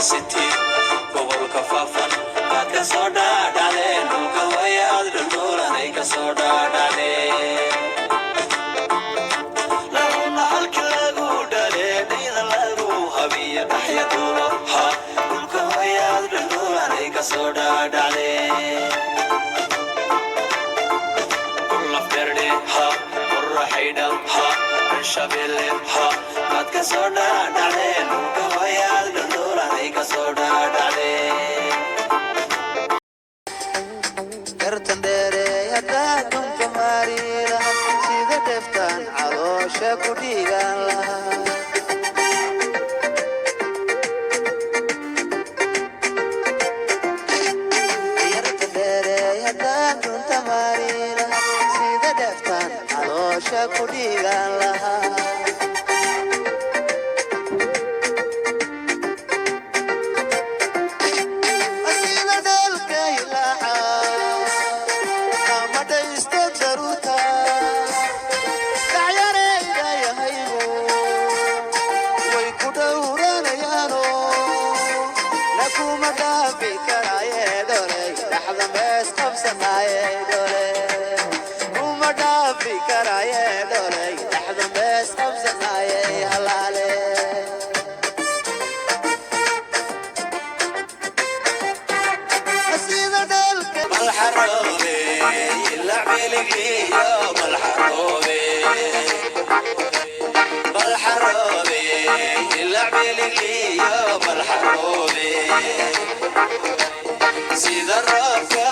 City, Gobol Kafafan, Akasoda, Dale, Nukawaya, the Dora, Nakasoda, Dale. Luna Alkagu, Dale, Nina Lagu, Havia, Hayaturo, Ha, Nukawaya, the Dora, Nakasoda, Dale. Pull of Verde, Ha, Purra Haida, Ha, Shabele, Ha, Akasoda, Dale, Nukawaya, the Dora, Nakasoda, Dale. Ertandere yada kunta marira sida deftan caloosha ku dhigan lahaa Ertandere yada kunta marira sida deftan caloosha ku dhigan lahaa سيد الرافع